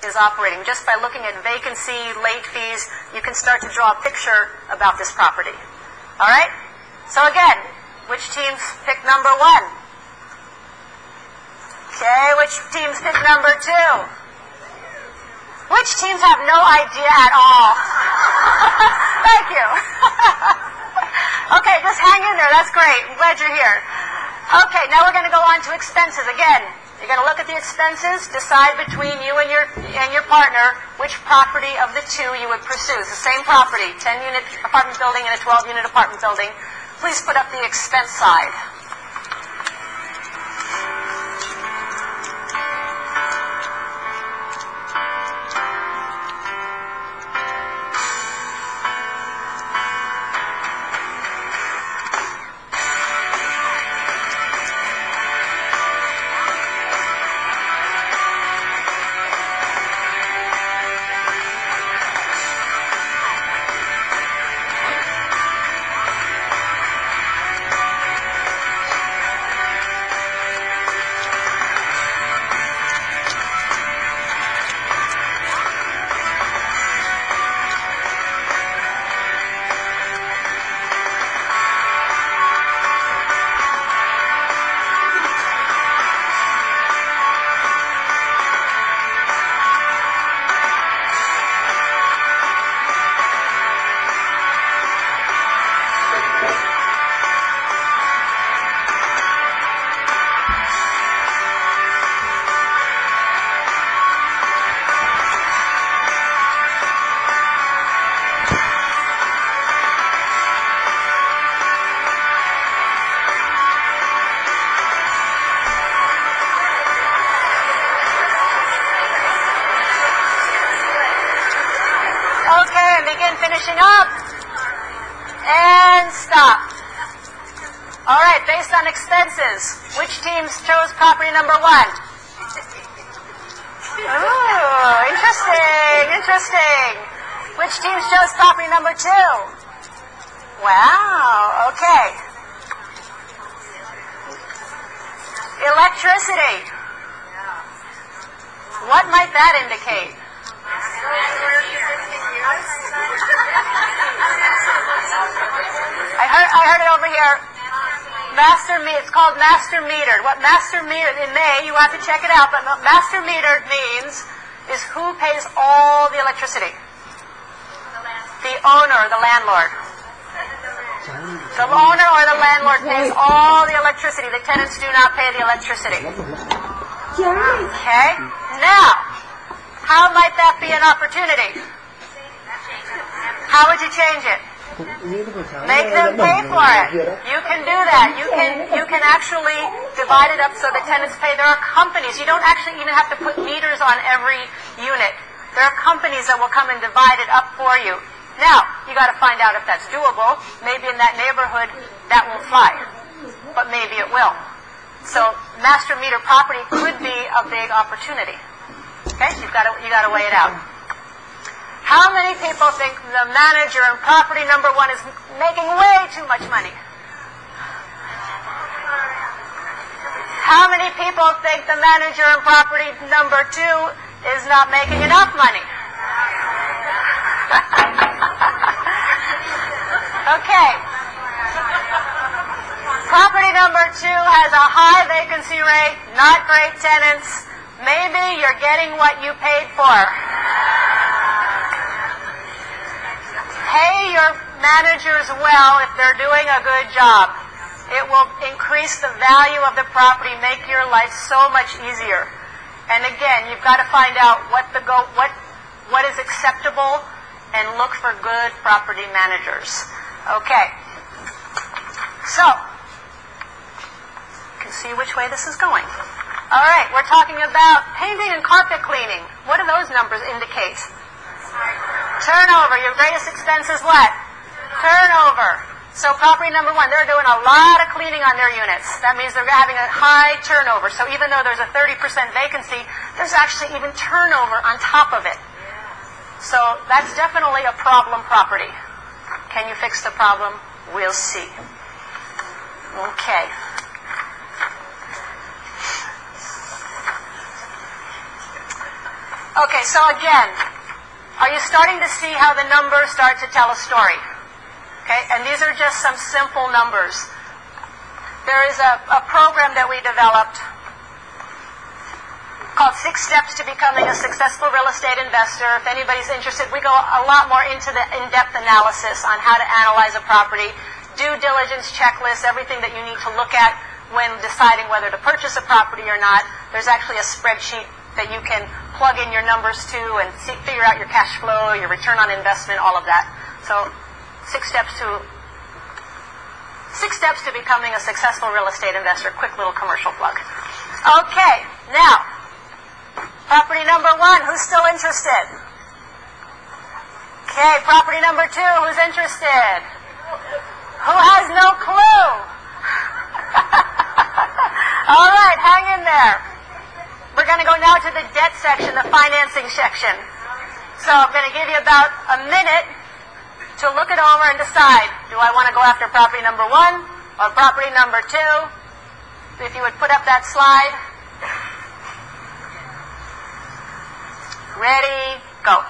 is operating. Just by looking at vacancy, late fees, you can start to draw a picture about this property. All right? So again, which teams pick number 1? Okay, which teams pick number 2? Which teams have no idea at all? Thank you. Okay, just hang in there. That's great. I'm glad you're here. Okay, now we're going to go on to expenses. Again, you're going to look at the expenses, decide between you and your partner which property of the two you would pursue. It's the same property, 10-unit apartment building and a 12-unit apartment building. Please put up the expense side. Finishing up. And stop. All right, based on expenses, which teams chose property number 1? Ooh, interesting, interesting. Which teams chose property number 2? Wow, okay. Electricity. What might that indicate? I heard it over here. Master meter. It's called master metered. What master metered in May, you have to check it out. But what master metered means is who pays all the electricity? The owner or the landlord. The owner or the landlord pays all the electricity. The tenants do not pay the electricity. Okay. Now, how might that be an opportunity? How would you change it? Make them pay for it. You can do that. You can actually divide it up so the tenants pay. There are companies. You don't actually even have to put meters on every unit. There are companies that will come and divide it up for you. Now, you got to find out if that's doable. Maybe in that neighborhood that won't fly, but maybe it will. So, master meter property could be a big opportunity. Okay, you got to weigh it out. How many people think the manager in property number 1 is making way too much money? How many people think the manager in property number 2 is not making enough money? Okay. Property number 2 has a high vacancy rate, not great tenants. Maybe you're getting what you paid for. Pay your managers well if they're doing a good job. It will increase the value of the property, make your life so much easier. And again, you've got to find out what is acceptable and look for good property managers. Okay. So, you can see which way this is going. All right, we're talking about painting and carpet cleaning. What do those numbers indicate? Turnover. Your greatest expense is what? Turnover. So property number 1, they're doing a lot of cleaning on their units. That means they're having a high turnover. So even though there's a 30% vacancy, there's actually even turnover on top of it. So that's definitely a problem property. Can you fix the problem? We'll see. Okay. Okay, so again, are you starting to see how the numbers start to tell a story? Okay, and these are just some simple numbers. There is a program that we developed called 6 Steps to Becoming a Successful Real Estate Investor. If anybody's interested, we go a lot more into the in-depth analysis on how to analyze a property, due diligence checklists, everything that you need to look at when deciding whether to purchase a property or not. There's actually a spreadsheet that you can plug in your numbers to and figure out your cash flow, your return on investment, all of that. So 6 steps to becoming a successful real estate investor. Quick little commercial plug. Okay, now, property number 1, who's still interested? Okay, property number 2, who's interested? Who has no clue? All right, hang in there. We're going to go now to the debt section, the financing section. So I'm going to give you about a minute to look it over and decide, do I want to go after property number 1 or property number 2? If you would put up that slide. Ready, go.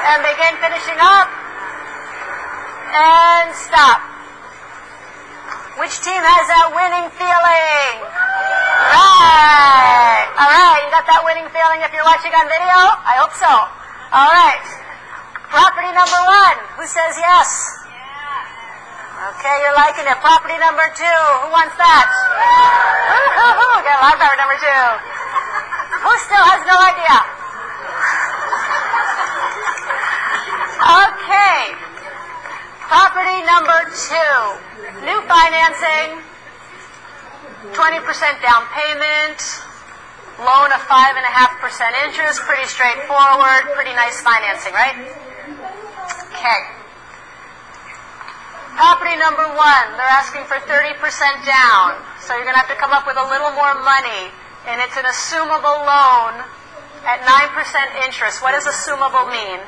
And begin finishing up. And stop. Which team has that winning feeling? Right. All right, you got that winning feeling if you're watching on video? I hope so. All right. Property number 1, who says yes? Okay, you're liking it. Property number 2, who wants that? Woo-hoo-hoo, got a lot better number 2. Who still has no idea? Okay. Property number 2. New financing, 20% down payment, loan of 5.5% interest, pretty straightforward, pretty nice financing, right? Okay. Property number 1, they're asking for 30% down, so you're going to have to come up with a little more money, and it's an assumable loan at 9% interest. What does assumable mean?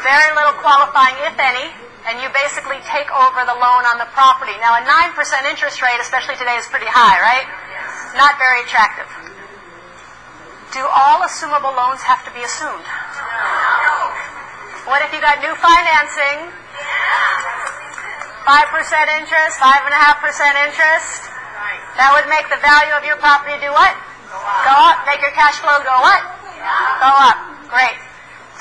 Very little qualifying, if any, and you basically take over the loan on the property. Now, a 9% interest rate, especially today, is pretty high, right? Not very attractive. Do all assumable loans have to be assumed? What if you got new financing? 5% interest, 5.5% interest. That would make the value of your property do what? Go up. Make your cash flow go what? Go up. Great.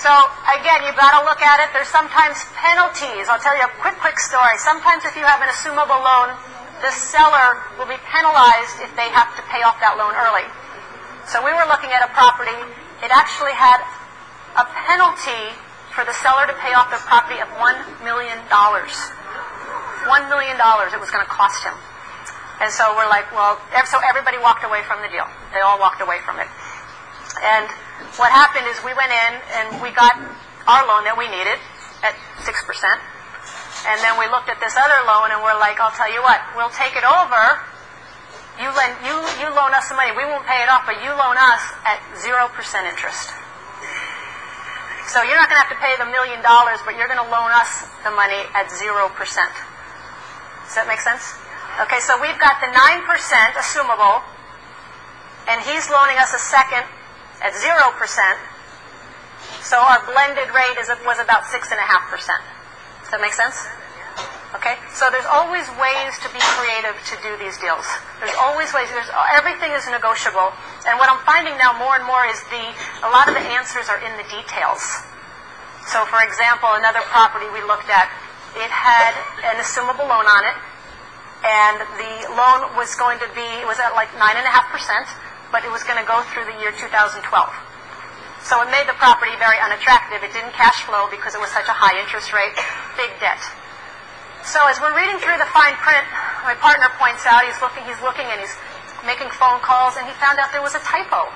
So, again, you've got to look at it. There's sometimes penalties. I'll tell you a quick story. Sometimes if you have an assumable loan, the seller will be penalized if they have to pay off that loan early. So we were looking at a property. It actually had a penalty for the seller to pay off the property of $1 million. $1 million it was going to cost him. And so we're like, well, so everybody walked away from the deal. They all walked away from it. And what happened is we went in and we got our loan that we needed at 6%. And then we looked at this other loan and we're like, I'll tell you what, we'll take it over. You loan us some money. We won't pay it off, but you loan us at 0% interest. So you're not going to have to pay the $1 million, but you're going to loan us the money at 0%. Does that make sense? Okay, so we've got the 9% assumable, and he's loaning us a second at 0%. So our blended rate was about 6.5%. Does that make sense? Okay, so there's always ways to be creative to do these deals. There's always ways. Everything is negotiable. And what I'm finding now more and more is a lot of the answers are in the details. So for example, another property we looked at, it had an assumable loan on it, and the loan was going to be, it was at like 9.5%, but it was going to go through the year 2012. So it made the property very unattractive. It didn't cash flow because it was such a high interest rate, big debt. So as we're reading through the fine print, my partner points out, he's looking and he's making phone calls, and he found out there was a typo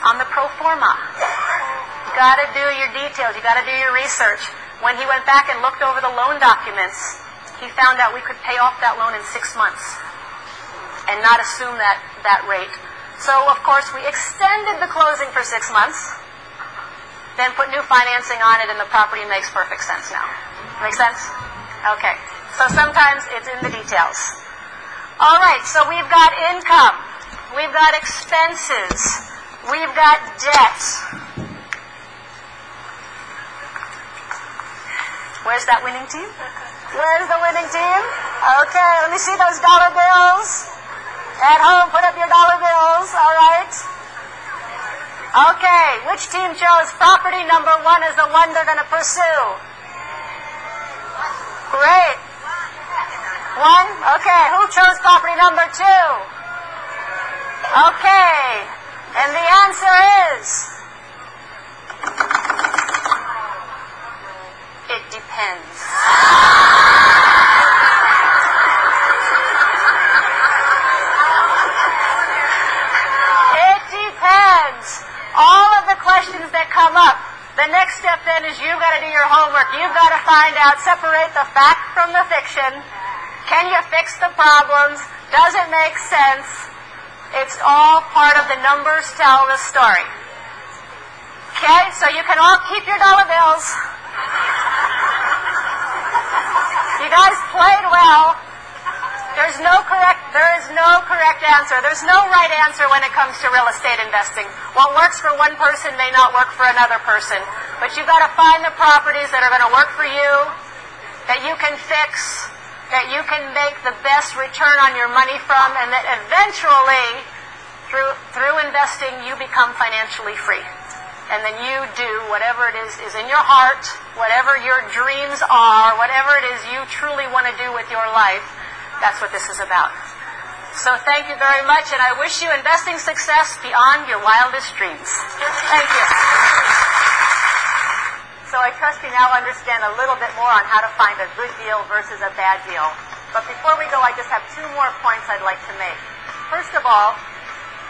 on the pro forma. You got to do your details. You got to do your research. When he went back and looked over the loan documents, he found out we could pay off that loan in 6 months and not assume that rate. So, of course, we extended the closing for 6 months, then put new financing on it, and the property makes perfect sense now. Make sense? Okay. So sometimes it's in the details. All right, so we've got income. We've got expenses. We've got debt. Where's that winning team? Where's the winning team? Okay, let me see those dollar bills. At home, put up your dollar bills, all right? Okay, which team chose property number 1 as the one they're going to pursue? Great. 1? Okay, who chose property number 2? Okay, and the answer is... it depends. All of the questions that come up, the next step then is you've got to do your homework. You've got to find out, separate the fact from the fiction. Can you fix the problems? Does it make sense? It's all part of the numbers tell the story. Okay, so you can all keep your dollar bills. You guys played well. There is no correct answer. There's no right answer when it comes to real estate investing. What works for one person may not work for another person. But you've got to find the properties that are going to work for you, that you can fix, that you can make the best return on your money from, and that eventually, through investing, you become financially free. And then you do whatever it is in your heart, whatever your dreams are, whatever it is you truly want to do with your life. That's what this is about. So thank you very much, and I wish you investing success beyond your wildest dreams. Thank you. So I trust you now understand a little bit more on how to find a good deal versus a bad deal. But before we go, I just have 2 more points I'd like to make. First of all,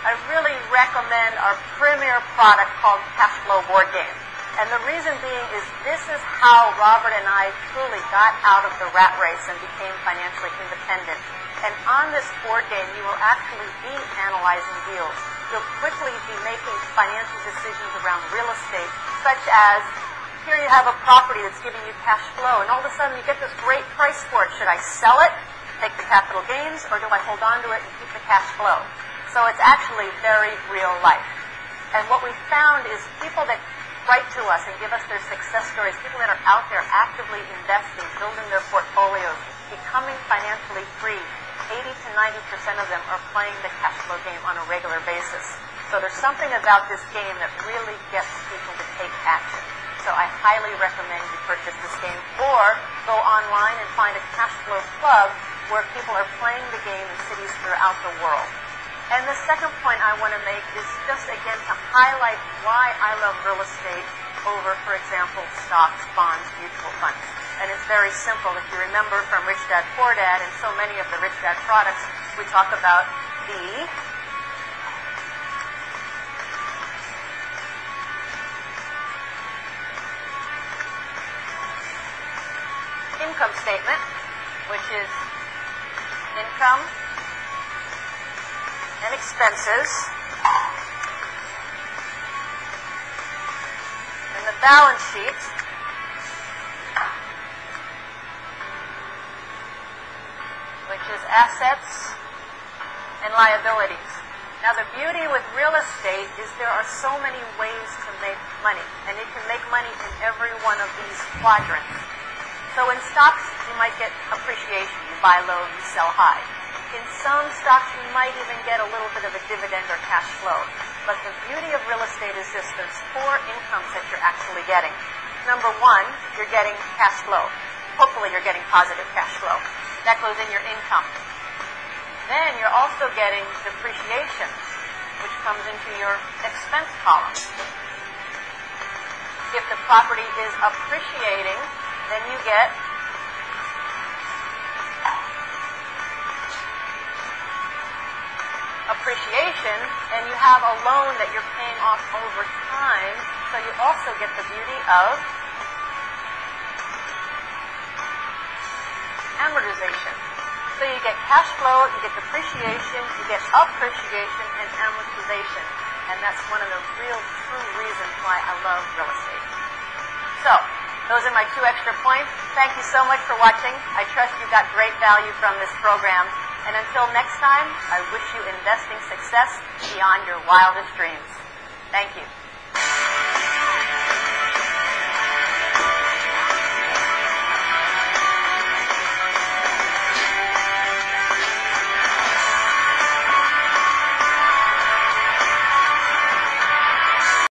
I really recommend our premier product called Cash Flow Board Game. And the reason being is this is how Robert and I truly got out of the rat race and became financially independent. And on this board game, you will actually be analyzing deals. You'll quickly be making financial decisions around real estate, such as, here you have a property that's giving you cash flow, and all of a sudden you get this great price for it. Should I sell it, take the capital gains, or do I hold on to it and keep the cash flow? So it's actually very real life. And what we found is people that write to us and give us their success stories, people that are out there actively investing, building their portfolios, becoming financially free, 80 to 90% of them are playing the cash flow game on a regular basis. So there's something about this game that really gets people to take action. So I highly recommend you purchase this game, or go online and find a cash flow club where people are playing the game in cities throughout the world. And the second point I want to make is just, again, to highlight why I love real estate over, for example, stocks, bonds, mutual funds. And it's very simple. If you remember from Rich Dad, Poor Dad, and so many of the Rich Dad products, we talk about the income statement, which is income and expenses, and the balance sheet, which is assets and liabilities. Now, the beauty with real estate is there are so many ways to make money, and you can make money in every one of these quadrants. So in stocks, you might get appreciation. You buy low, you sell high. In some stocks, you might even get a little bit of a dividend or cash flow. But the beauty of real estate is this. There's 4 incomes that you're actually getting. Number 1, you're getting cash flow. Hopefully, you're getting positive cash flow. That goes in your income. Then you're also getting depreciation, which comes into your expense column. If the property is appreciating, then you get appreciation, and you have a loan that you're paying off over time, so you also get the beauty of amortization. So you get cash flow, you get depreciation, you get appreciation, and amortization. And that's one of the real true reasons why I love real estate. So, those are my 2 extra points. Thank you so much for watching. I trust you got great value from this program. And until next time, I wish you investing success beyond your wildest dreams. Thank you.